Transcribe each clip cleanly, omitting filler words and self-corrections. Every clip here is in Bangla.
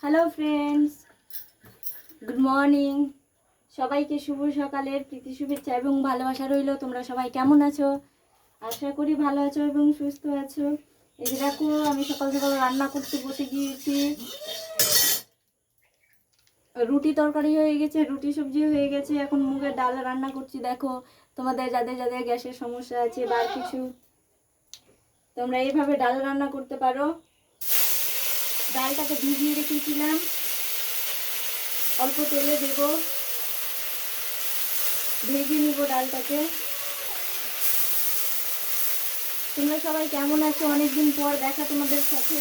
Hello friends, good morning. সবাইকে শুভ সকালের প্রীতি শুভেচ্ছা এবং ভালোবাসা রইল। তোমরা সবাই কেমন আছো? আশা করি ভালো আছো এবং সুস্থ আছো। এই যে দেখো, আমি সকাল সকাল রান্না করতে বসে গিয়েছি। রুটি তরকারি হয়ে গেছে, রুটি সবজি হয়ে গেছে। এখন মুগের ডাল রান্না করছি। দেখো, তোমাদের যাদের যাদের গ্যাসের সমস্যা আছে বা কিছু, তোমরা এইভাবে ডাল রান্না করতে পারো। ডালটাকে ভিজিয়ে রেখেছিলাম, অল্প তেলে দেবো, ভেজে নিব ডালটাকে। তোমরা সবাই কেমন আছো? অনেকদিন পর দেখা তোমাদের সাথে।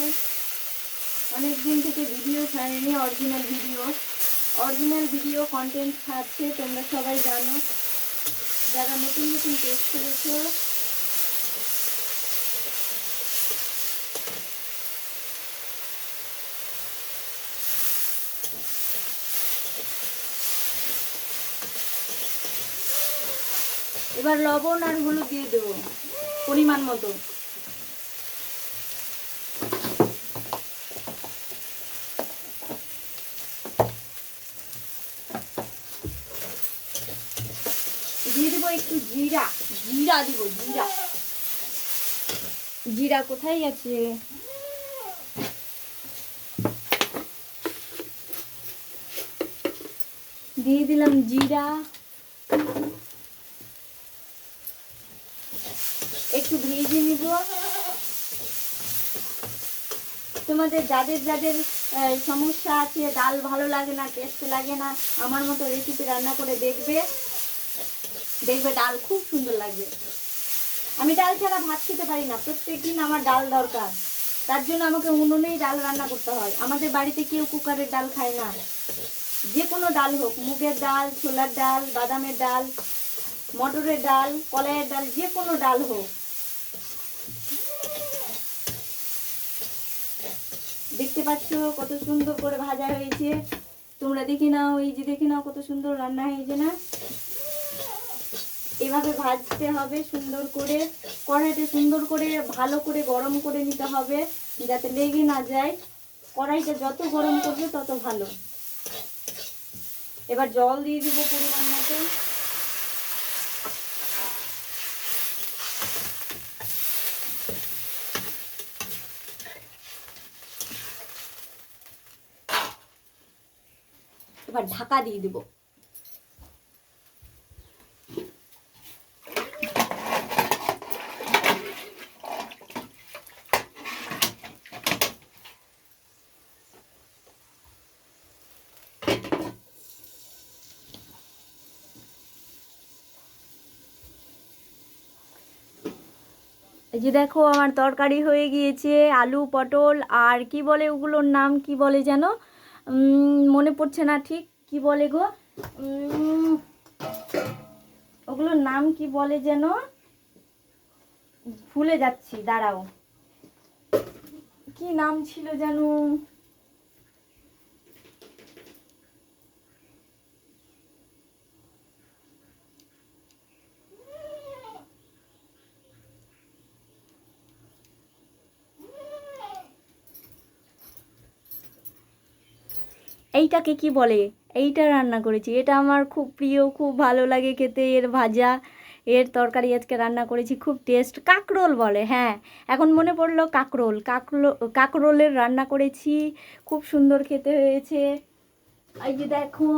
অনেকদিন থেকে ভিডিও ছাড়েনি, অরিজিনাল ভিডিও কন্টেন্ট ছাড়ছে, তোমরা সবাই জানো। যারা নতুন নতুন পেজ করেছো, এবার লবণ আর হলুদ দিয়ে দেবো পরিমাণ মতো। দিয়ে দেবো একটু জিরা দিব। জিরা কোথায় গেছে? দিয়ে দিলাম জিরা, একটু ভেজে নিব। তোমাদের যাদের যাদের সমস্যা আছে, ডাল ভালো লাগে না, টেস্ট লাগে না, আমার মতো রেসিপি রান্না করে দেখবে ডাল খুব সুন্দর লাগবে। আমি ডাল ছাড়া ভাত খেতে পারি না, প্রত্যেক দিন আমার ডাল দরকার। তার জন্য আমাকে উনুনেই ডাল রান্না করতে হয়। আমাদের বাড়িতে কেউ কুকারের ডাল খায় না। যে কোনো ডাল হোক, মুগের ডাল, ছোলার ডাল, বাদামের ডাল, মটরের ডাল, কলাইয়ের ডাল, যে কোনো ডাল হোক। দেখতে পাচ্ছ কত সুন্দর করে ভাজা হয়েছে। তোমরা দেখে নাও, এই যে দেখে নাও কত সুন্দর রান্না হয়েছে না? এভাবে ভাজতে হবে সুন্দর করে। কড়াইতে সুন্দর করে ভালো করে গরম করে নিতে হবে, যাতে লেগে না যায়। কড়াইটা যত গরম করবে তত ভালো। এবার জল দিয়ে দিব পরিমাণ মতো। এবার ঢাকা দিয়ে দিব। এই যে দেখো, আমার তরকারি হয়ে গিয়েছে। আলু, পটল আর কি বলে ওগুলোর নাম, কি বলে যেন, মনে পড়ছে না ঠিক কি বলে গো। ওগুলোর নাম কি বলে যেন, ভুলে যাচ্ছি, দাঁড়াও। কি নাম ছিল যেন? এইটাকে কি বলে? এইটা রান্না করেছি। এটা আমার খুব প্রিয়, খুব ভালো লাগে খেতে। এর ভাজা, এর তরকারি আজকে রান্না করেছি, খুব টেস্ট। কাকরোল বলে, হ্যাঁ এখন মনে পড়লো। কাকরোলের রান্না করেছি, খুব সুন্দর খেতে হয়েছে। এই যে দেখো,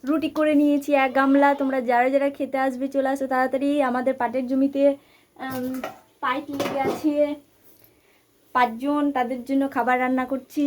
রুটি করে নিয়েছি 1 গামলা। তোমরা যারা যারা খেতে আসবে চলে আসো তাড়াতাড়ি। আমাদের পাটের জমিতে পাইপ লেগে আছে 5 জন, তাদের জন্য খাবার রান্না করছি।